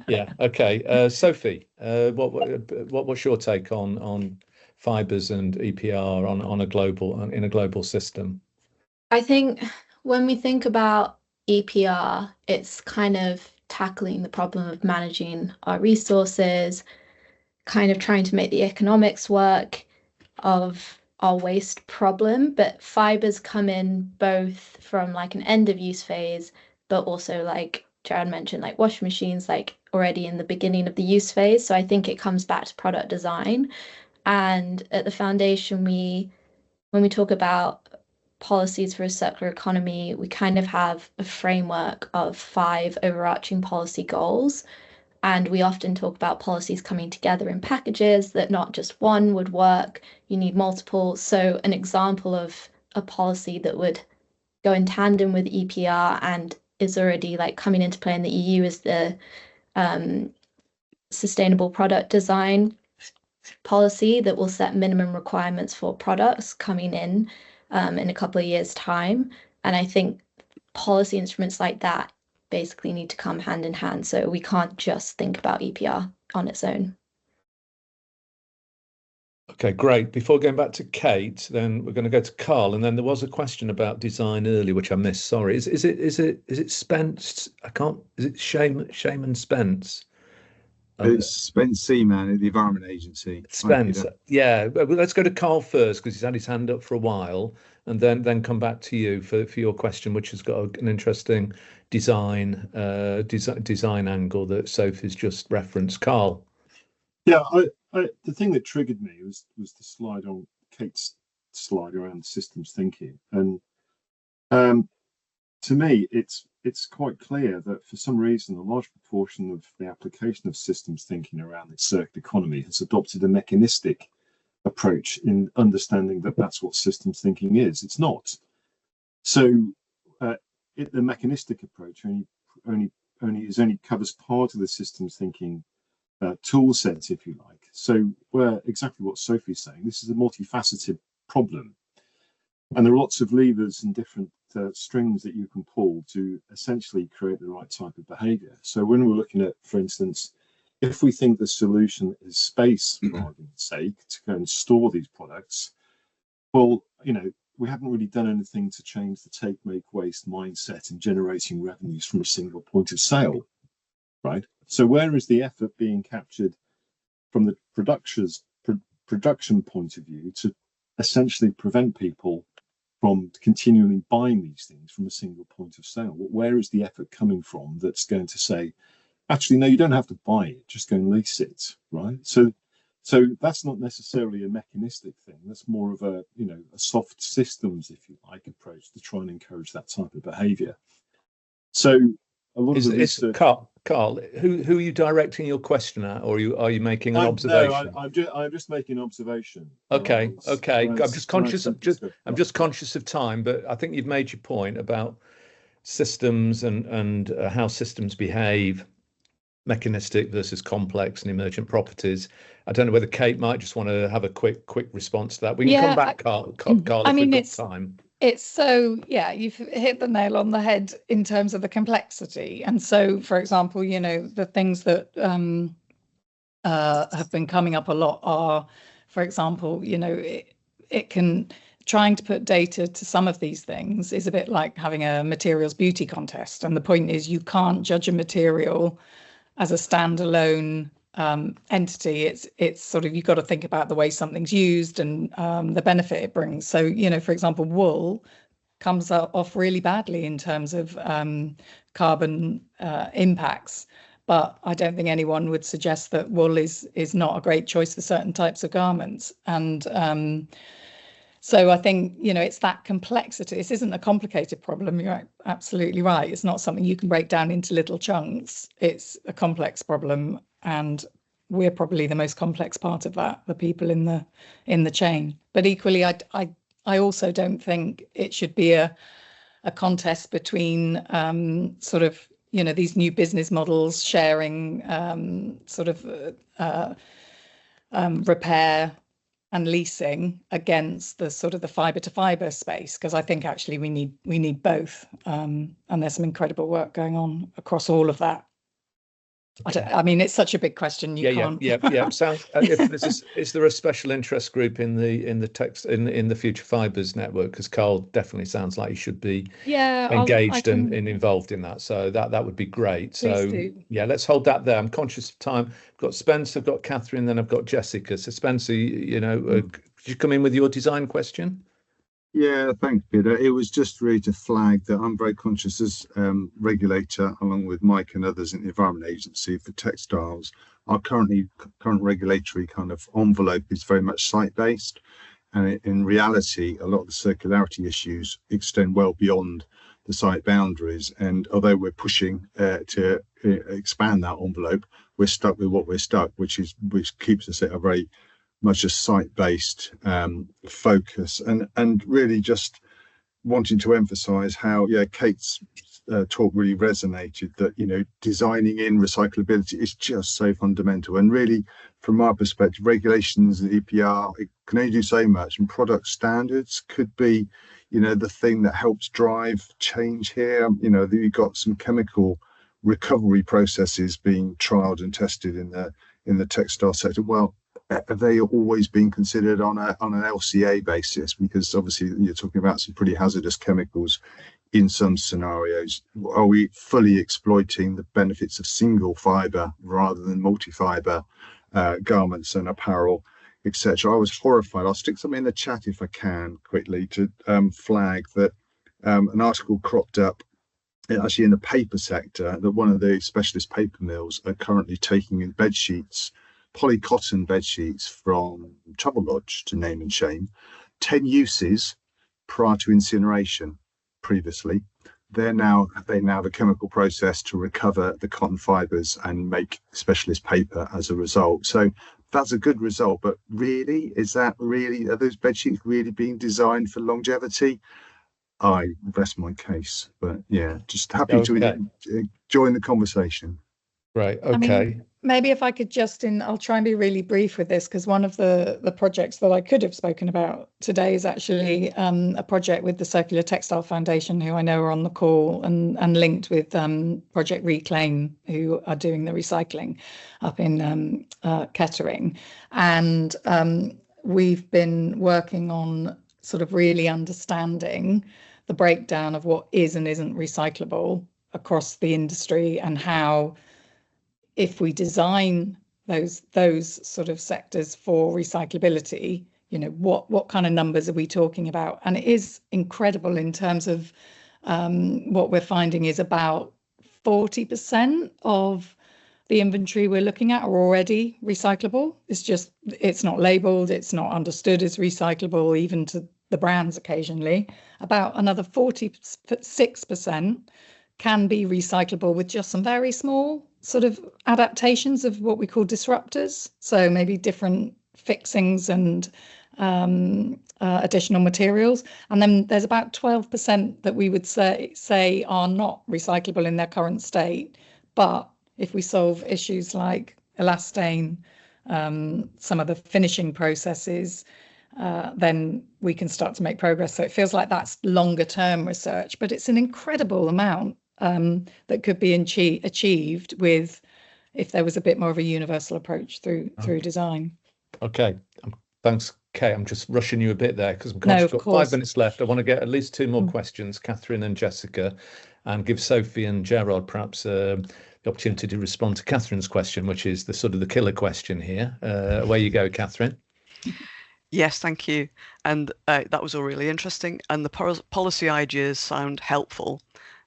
Yeah. Okay. Sophie, what's your take on fibres and EPR in a global system? I think when we think about EPR, it's kind of tackling the problem of managing our resources, kind of trying to make the economics work of our waste problem. But fibres come in both from like an end of use phase, but also like Jared mentioned, like washing machines, like already in the beginning of the use phase. So I think it comes back to product design. And at the foundation, when we talk about policies for a circular economy, we kind of have a framework of 5 overarching policy goals. And we often talk about policies coming together in packages, that not just one would work, you need multiple. So an example of a policy that would go in tandem with EPR and is already like coming into play in the EU is the sustainable product design policy that will set minimum requirements for products coming in a couple of years' time. And I think policy instruments like that basically need to come hand in hand. So we can't just think about EPR on its own. Okay, great. Before going back to Kate, then we're going to go to Carl, and then there was a question about design earlier, which I missed. Sorry, is it Spence? I can't. Is it Shaman Spence? It's Spence Seaman at the Environment Agency. Spence, yeah. Well, let's go to Carl first because he's had his hand up for a while, and then come back to you for your question, which has got an interesting design angle that Sophie's just referenced. Carl. Yeah, the thing that triggered me was the slide on Kate's slide around systems thinking, and to me, it's quite clear that for some reason, a large proportion of the application of systems thinking around the circular economy has adopted a mechanistic approach in understanding that that's what systems thinking is. It's not. So the mechanistic approach only covers part of the systems thinking tool set, if you like. So where exactly what Sophie's saying, this is a multifaceted problem. And there are lots of levers and different strings that you can pull to essentially create the right type of behavior. So when we're looking at, for instance, if we think the solution is space, for argument's sake, to go and store these products, well, we haven't really done anything to change the take, make, waste mindset and generating revenues from a single point of sale, right? So where is the effort being captured from the production point of view to essentially prevent people from continually buying these things from a single point of sale? Where is the effort coming from that's going to say, actually, no, you don't have to buy it, just go and lease it, right? So that's not necessarily a mechanistic thing. That's more of a soft systems, if you like, approach to try and encourage that type of behavior. So a lot of the research... Carl, who are you directing your question at, or are you making an observation? No, I'm just making an observation. Okay. I'm just conscious of time, but I think you've made your point about systems and how systems behave, mechanistic versus complex and emergent properties. I don't know whether Kate might just want to have a quick response to that. We can come back, Carl, if we've got time. It's so, yeah, you've hit the nail on the head in terms of the complexity. And so, for example, the things that have been coming up a lot are, for example, it can, trying to put data to some of these things is a bit like having a materials beauty contest. And the point is you can't judge a material as a standalone entity. It's sort of, you've got to think about the way something's used and the benefit it brings. So, for example, wool comes off really badly in terms of carbon impacts, but I don't think anyone would suggest that wool is not a great choice for certain types of garments. And So I think, it's that complexity. This isn't a complicated problem. You're absolutely right. It's not something you can break down into little chunks. It's a complex problem, and we're probably the most complex part of that, the people in the chain. But equally, I also don't think it should be a contest between sort of, these new business models sharing repair and leasing against the sort of the fibre to fibre space, because I think actually we need both, and there's some incredible work going on across all of that. I mean, it's such a big question. You can't. Yeah. Sounds. Is there a special interest group in the text in the Future Fibres network? Because Carl definitely sounds like he should be engaged and involved in that. So that would be great. So yeah, let's hold that there. I'm conscious of time. I've got Spencer, I've got Catherine, then I've got Jessica. So Spencer, could you come in with your design question? Yeah, thanks, Peter. It was just really to flag that I'm very conscious as regulator, along with Mike and others in the Environment Agency for textiles. Our current regulatory kind of envelope is very much site-based, and in reality, a lot of the circularity issues extend well beyond the site boundaries. And although we're pushing to expand that envelope, we're stuck with what we're stuck, which keeps us at a very much a site-based focus, and really just wanting to emphasize how Kate's talk really resonated, that designing in recyclability is just so fundamental. And really, from our perspective, regulations and EPR, it can only do so much, and product standards could be the thing that helps drive change here. You've got some chemical recovery processes being trialed and tested in the textile sector. Well, have they always been considered on an LCA basis? Because obviously you're talking about some pretty hazardous chemicals in some scenarios. Are we fully exploiting the benefits of single fibre rather than multi-fibre garments and apparel, etc.? I was horrified. I'll stick something in the chat if I can quickly to flag that an article cropped up actually in the paper sector, that one of the specialist paper mills are currently taking in bed sheets, polycotton bed sheets from Travelodge, to name and shame, 10 uses prior to incineration previously. They now have a chemical process to recover the cotton fibres and make specialist paper as a result. So that's a good result, but really, are those bed sheets really being designed for longevity? I rest my case, but yeah, just happy to join the conversation. Right. Okay. I mean, maybe if I could I'll try and be really brief with this, because one of the projects that I could have spoken about today is actually a project with the Circular Textile Foundation, who I know are on the call, and linked with Project Reclaim, who are doing the recycling up in Kettering. And we've been working on sort of really understanding the breakdown of what is and isn't recyclable across the industry, and how, if we design those sort of sectors for recyclability, what kind of numbers are we talking about? And it is incredible in terms of what we're finding is about 40% of the inventory we're looking at are already recyclable. It's not labeled, it's not understood as recyclable, even to the brands occasionally. About another 46% can be recyclable with just some very small sort of adaptations of what we call disruptors. So maybe different fixings and additional materials. And then there's about 12% that we would say are not recyclable in their current state. But if we solve issues like elastane, some of the finishing processes, then we can start to make progress. So it feels like that's longer term research, but it's an incredible amount that could be achieved if there was a bit more of a universal approach through design. Okay, thanks, Kay. I'm just rushing you a bit there because I'm conscious we've got 5 minutes left. I want to get at least 2 more questions, Catherine and Jessica, and give Sophie and Gerard perhaps the opportunity to respond to Catherine's question, which is the sort of the killer question here. Away you go, Catherine. Yes, thank you. And that was all really interesting. And the policy ideas sound helpful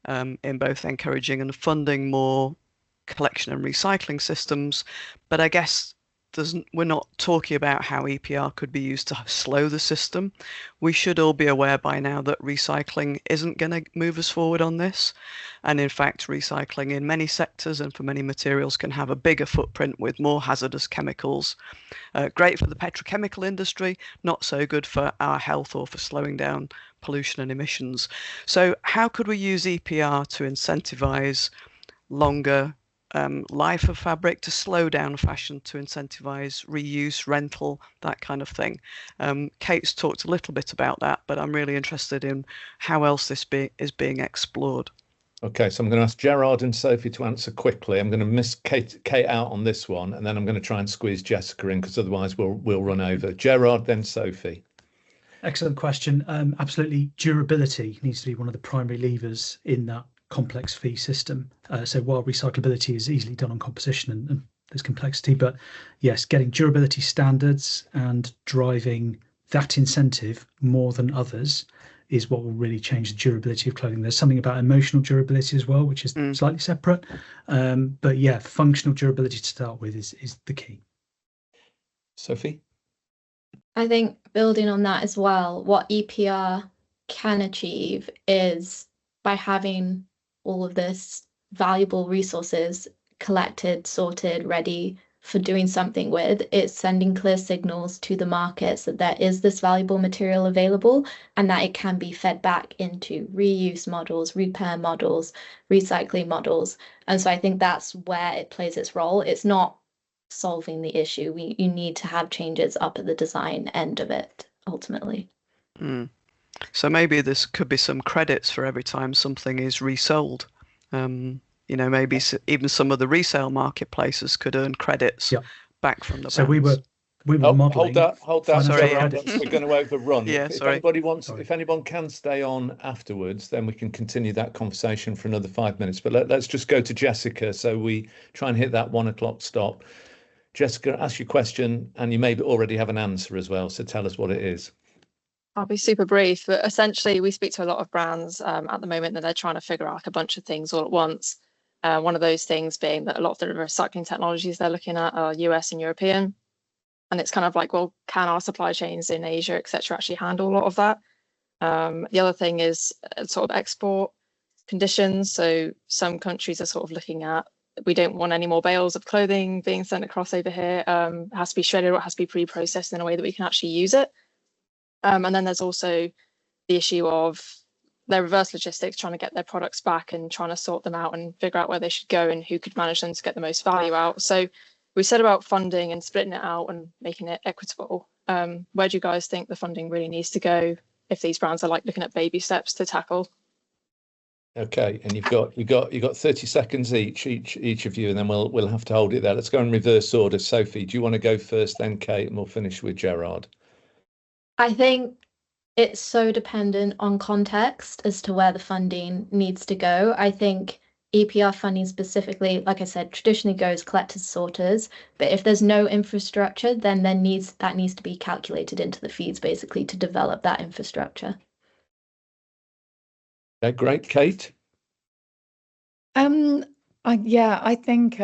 in both encouraging and funding more collection and recycling systems. But I guess we're not talking about how EPR could be used to slow the system. We should all be aware by now that recycling isn't going to move us forward on this. And in fact, recycling in many sectors and for many materials can have a bigger footprint with more hazardous chemicals. Great for the petrochemical industry, not so good for our health or for slowing down pollution and emissions. So how could we use EPR to incentivize longer life of fabric, to slow down fashion, to incentivize reuse, rental, that kind of thing? Kate's talked a little bit about that, but I'm really interested in how else this is being explored. Okay, so I'm going to ask Gerard and Sophie to answer quickly. I'm going to miss Kate out on this one, and then I'm going to try and squeeze Jessica in, because otherwise we'll run over. Gerard, then Sophie. Excellent question. Absolutely, durability needs to be one of the primary levers in that complex fee system. So while recyclability is easily done on composition and there's complexity, but yes, getting durability standards and driving that incentive more than others is what will really change the durability of clothing. There's something about emotional durability as well, which is slightly separate. But yeah, functional durability to start with is the key. Sophie? I think building on that as well, what EPR can achieve is by having all of this valuable resources collected, sorted, ready for doing something with, it's sending clear signals to the markets that there is this valuable material available and that it can be fed back into reuse models, repair models, recycling models. And so I think that's where it plays its role. It's not solving the issue. You need to have changes up at the design end of it, ultimately. So maybe this could be some credits for every time something is resold. Maybe even some of the resale marketplaces could earn credits back from the brands. So we were modeling. Hold that. Sorry, we're going to overrun. If anyone can stay on afterwards, then we can continue that conversation for another 5 minutes. But let's just go to Jessica. So we try and hit that 1 o'clock stop. Jessica, ask your question, and you maybe already have an answer as well. So tell us what it is. I'll be super brief, but essentially we speak to a lot of brands at the moment that they're trying to figure out a bunch of things all at once. One of those things being that a lot of the recycling technologies they're looking at are US and European. And it's kind of like, well, can our supply chains in Asia, et cetera, actually handle a lot of that? The other thing is sort of export conditions. So some countries are sort of looking at, we don't want any more bales of clothing being sent across over here. It has to be shredded or it has to be pre-processed in a way that we can actually use it. And then there's also the issue of their reverse logistics, trying to get their products back and trying to sort them out and figure out where they should go and who could manage them to get the most value out. So we said about funding and splitting it out and making it equitable. Where do you guys think the funding really needs to go if these brands are like looking at baby steps to tackle? Okay, and you've got 30 seconds each of you, and then we'll have to hold it there. Let's go in reverse order. Sophie, do you want to go first, then Kate, and we'll finish with Gerard? I think it's so dependent on context as to where the funding needs to go. I think EPR funding specifically, like I said, traditionally goes collectors, sorters, but if there's no infrastructure, then that needs to be calculated into the fees basically to develop that infrastructure. Okay, great. Kate? I think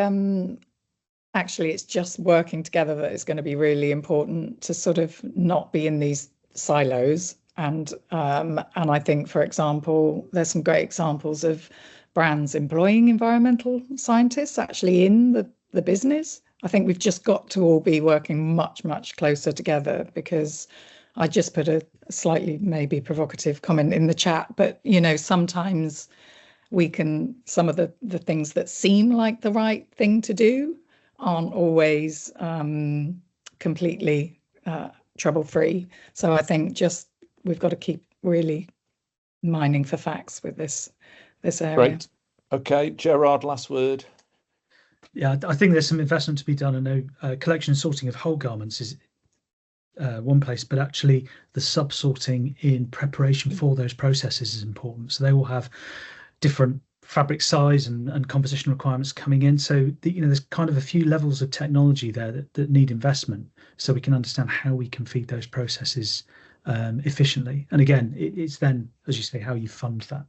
actually it's just working together that is going to be really important to sort of not be in these silos. And I think, for example, there's some great examples of brands employing environmental scientists actually in the business. I think we've just got to all be working much, much closer together, because I just put a slightly maybe provocative comment in the chat, but sometimes some of the things that seem like the right thing to do aren't always completely trouble-free. So I think we've got to keep really mining for facts with this area. Great. Okay, Gerard, last word. Yeah, I think there's some investment to be done. I know collection and sorting of whole garments is one place, but actually the sub-sorting in preparation for those processes is important. So they will have different fabric size and composition requirements coming in. So there's kind of a few levels of technology there that need investment, so we can understand how we can feed those processes efficiently. And again, it's then, as you say, how you fund that.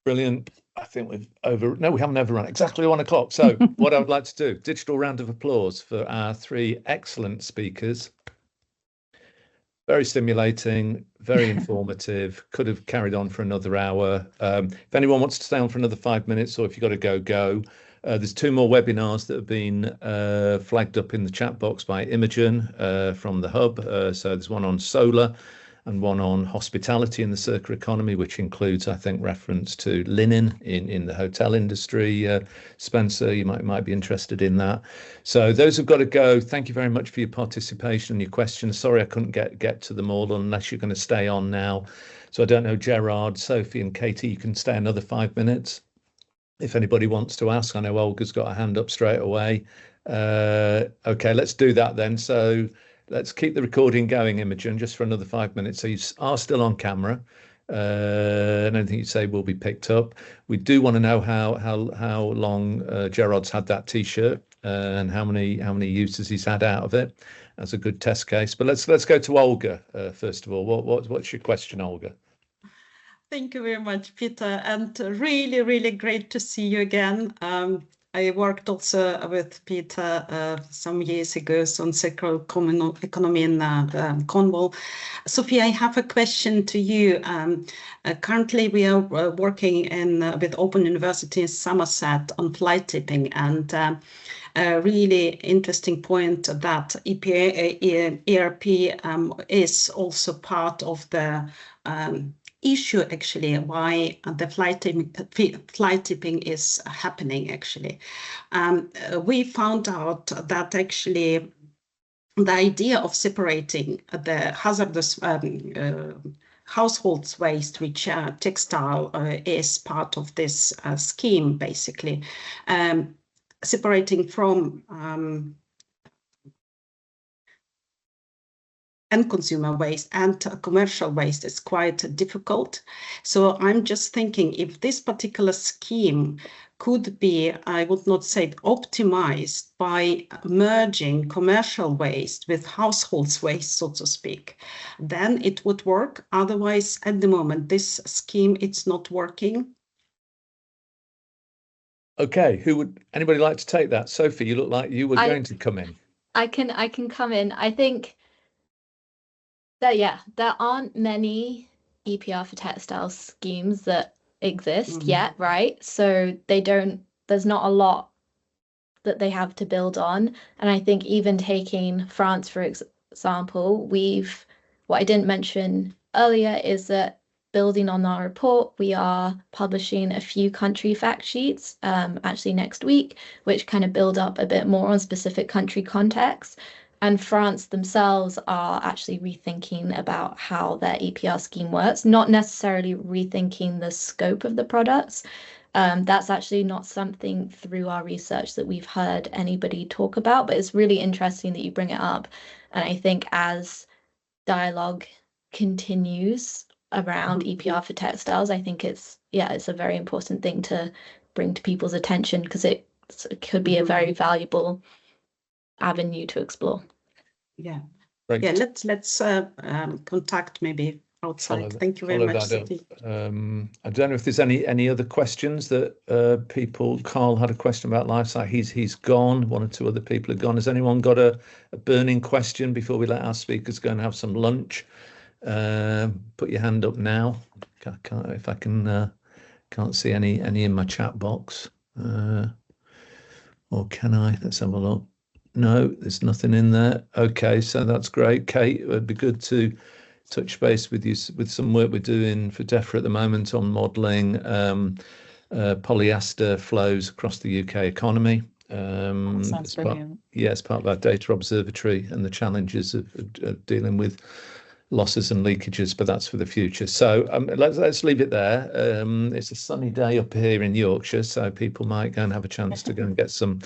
Brilliant. I think we haven't overrun exactly 1 o'clock. So what I would like to do, digital round of applause for our 3 excellent speakers. Very stimulating, very informative, could have carried on for another hour. If anyone wants to stay on for another 5 minutes, or if you've got to go. There's 2 more webinars that have been flagged up in the chat box by Imogen from the Hub. So there's one on solar and one on hospitality in the circular economy, which includes, I think, reference to linen in the hotel industry. Spencer, you might be interested in that. So those have got to go. Thank you very much for your participation and your questions. Sorry I couldn't get to them all unless you're going to stay on now. So I don't know, Gerard, Sophie and Katie, you can stay another 5 minutes. If anybody wants to ask, I know Olga's got a hand up straight away. Okay, let's do that then. So let's keep the recording going, Imogen, just for another 5 minutes. So you are still on camera. And anything you say will be picked up. We do want to know how long Gerard's had that T-shirt and how many uses he's had out of it as a good test case. But let's go to Olga first of all. What's your question, Olga? Thank you very much, Peter, and really, really great to see you again. I worked also with Peter some years ago on circular economy in Cornwall. Sophie, I have a question to you. Currently, we are working with Open University in Somerset on fly tipping, and a really interesting point that ERP is also part of the issue, actually, why the fly tipping is happening, actually. We found out that actually the idea of separating the hazardous household waste, which textile is part of this scheme, basically, separating from and consumer waste and commercial waste is quite difficult. So I'm just thinking if this particular scheme could be, I would not say optimized by merging commercial waste with household waste, so to speak, then it would work. Otherwise, at the moment, this scheme, it's not working. Okay, anybody like to take that? Sophie, you look like you were going to come in. I can come in. I think that, yeah, there aren't many EPR for textile schemes that exist yet, right? So there's not a lot that they have to build on. And I think even taking France, for example, what I didn't mention earlier is that building on our report, we are publishing a few country fact sheets actually next week, which kind of build up a bit more on specific country contexts. And France themselves are actually rethinking about how their EPR scheme works, not necessarily rethinking the scope of the products. That's actually not something through our research that we've heard anybody talk about, but it's really interesting that you bring it up. And I think as dialogue continues around EPR for textiles, I think it's a very important thing to bring to people's attention, because it could be a very valuable avenue to explore. Yeah. Great. Yeah, let's contact maybe outside. Thank you very much, Sophie. I don't know if there's any other questions that people. Carl had a question about LifeSite. He's gone. 1 or 2 other people are gone. Has anyone got a burning question before we let our speakers go and have some lunch? Put your hand up now. Can't see any in my chat box. Or can I? Let's have a look. No, there's nothing in there. Okay, so that's great. Kate, it'd be good to touch base with you with some work we're doing for DEFRA at the moment on modelling polyester flows across the UK economy. Sounds brilliant. As part of our data observatory and the challenges of dealing with losses and leakages, but that's for the future. So let's leave it there. It's a sunny day up here in Yorkshire, so people might go and have a chance to go and get some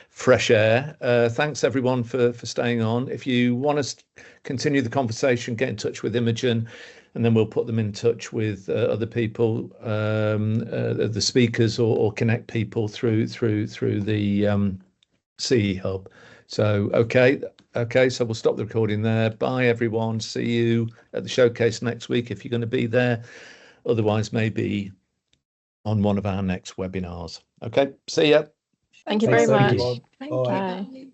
fresh air. Thanks everyone for staying on. If you want us to continue the conversation, get in touch with Imogen, and then we'll put them in touch with other people, the speakers, or connect people through the CE Hub. So okay, so we'll stop the recording there. Bye everyone. See you at the showcase next week if you're going to be there. Otherwise, maybe on one of our next webinars. Okay, see ya. Thank you Thanks very so much. much. Bye.